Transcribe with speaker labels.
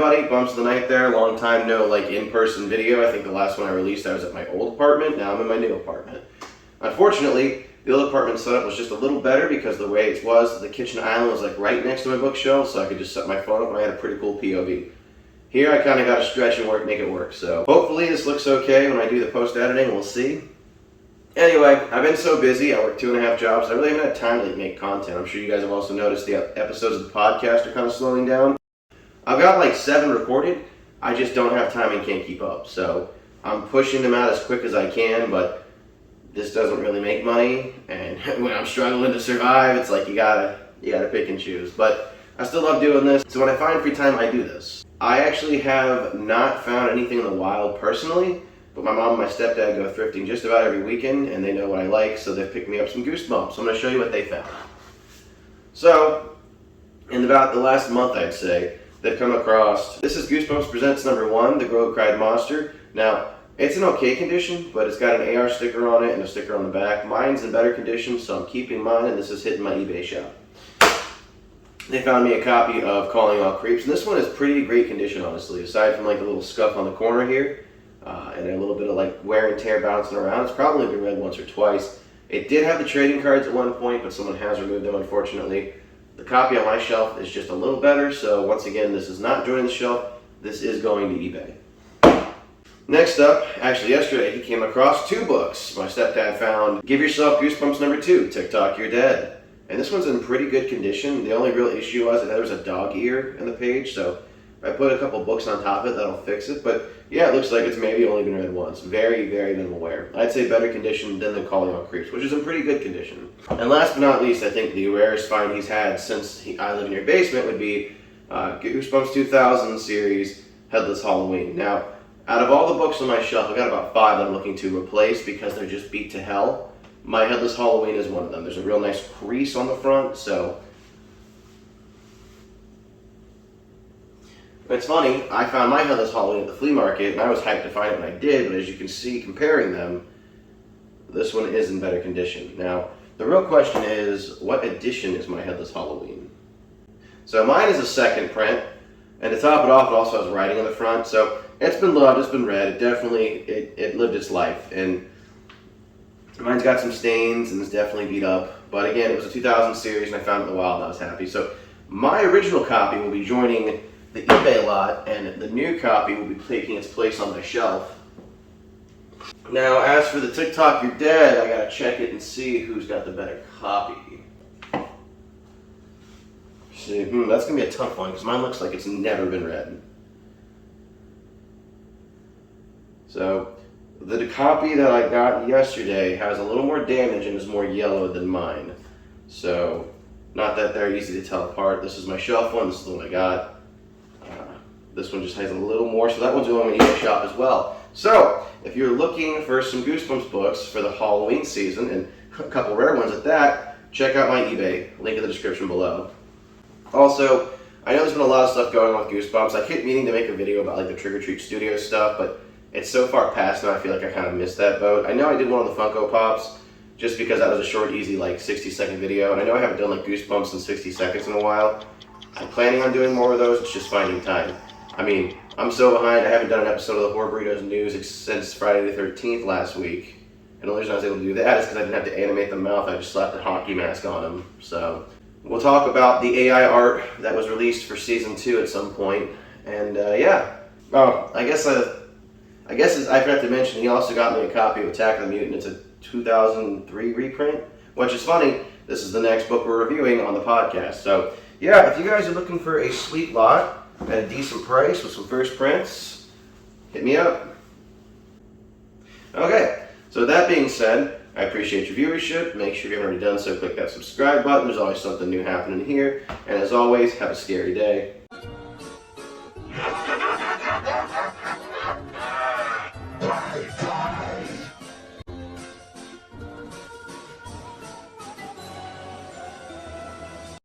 Speaker 1: everybody, Bumps of the Night there. Long time no in-person video. I think the last one I released I was at my old apartment. Now I'm in my new apartment. Unfortunately, the old apartment setup was just a little better because the way it was, the kitchen island was right next to my bookshelf, so I could just set my phone up and I had a pretty cool POV. Here I kind of got to stretch and make it work, so hopefully this looks okay when I do the post-editing, we'll see. Anyway, I've been so busy, I work 2.5 jobs, I really haven't had time to make content. I'm sure you guys have also noticed the episodes of the podcast are kind of slowing down. I've got 7 recorded, I just don't have time and can't keep up. So I'm pushing them out as quick as I can, but this doesn't really make money, and when I'm struggling to survive, it's you gotta pick and choose. But I still love doing this, so when I find free time, I do this. I actually have not found anything in the wild personally, but my mom and my stepdad go thrifting just about every weekend, and they know what I like, so they've picked me up some Goosebumps. So I'm going to show you what they found. So, in about the last month, I'd say, they've come across, this is Goosebumps Presents #1, The Girl Who Cried Monster. Now, it's in okay condition, but it's got an AR sticker on it and a sticker on the back. Mine's in better condition, so I'm keeping mine, and this is hitting my eBay shop. They found me a copy of Calling All Creeps, and this one is pretty great condition, honestly, aside from the little scuff on the corner here. And a little bit of wear and tear bouncing around. It's probably been read once or twice. It did have the trading cards at one point, but someone has removed them, unfortunately. The copy on my shelf is just a little better, so once again, this is not joining the shelf. This is going to eBay. Next up, actually yesterday, he came across 2 books. My stepdad found Give Yourself Goosebumps #2, TikTok, You're Dead. And this one's in pretty good condition. The only real issue was that there was a dog ear in the page, so if I put a couple books on top of it, that'll fix it. But yeah, it looks like it's maybe only been read once. Very, very minimal wear. I'd say better condition than the Calling All Creeps, which is in pretty good condition. And last but not least, I think the rarest find he's had since I Live in Your Basement would be Goosebumps 2000 series, Headless Halloween. Now, out of all the books on my shelf, I've got about 5 that I'm looking to replace because they're just beat to hell. My Headless Halloween is one of them. There's a real nice crease on the front, so it's funny, I found my Headless Halloween at the flea market, and I was hyped to find it when I did, but as you can see, comparing them, this one is in better condition. Now, the real question is, what edition is my Headless Halloween? So mine is a second print, and to top it off, it also has writing on the front, so it's been loved, it's been read, it definitely, it lived its life, and mine's got some stains, and it's definitely beat up, but again, it was a 2000 series, and I found it in the wild, and I was happy. So my original copy will be joining the eBay lot, and the new copy will be taking its place on my shelf. Now, as for the TikTok You're Dead, I gotta check it and see who's got the better copy. See, that's gonna be a tough one because mine looks like it's never been read. So, the copy that I got yesterday has a little more damage and is more yellow than mine. So, not that they're easy to tell apart. This is my shelf one. This is the one I got. This one just has a little more, so that one's going in the eBay shop as well. So, if you're looking for some Goosebumps books for the Halloween season, and a couple rare ones at that, check out my eBay, link in the description below. Also, I know there's been a lot of stuff going on with Goosebumps. I keep meaning to make a video about the Trick or Treat Studio stuff, but it's so far past now, I feel like I kind of missed that boat. I know I did one on the Funko Pops, just because that was a short, easy 60-second video, and I know I haven't done Goosebumps in 60 seconds in a while. I'm planning on doing more of those, it's just finding time. I mean, I'm so behind, I haven't done an episode of the Horror Burritos News since Friday the 13th last week. And the only reason I was able to do that is because I didn't have to animate the mouth, I just slapped a hockey mask on him. So, we'll talk about the AI art that was released for Season 2 at some point. And yeah. Oh, I guess I forgot to mention, he also got me a copy of Attack of the Mutant. It's a 2003 reprint, which is funny. This is the next book we're reviewing on the podcast. So, yeah, if you guys are looking for a sweet lot at a decent price with some first prints, hit me up. Okay, so with that being said, I appreciate your viewership. Make sure you haven't already done so, click that subscribe button. There's always something new happening here. And as always, have a scary day.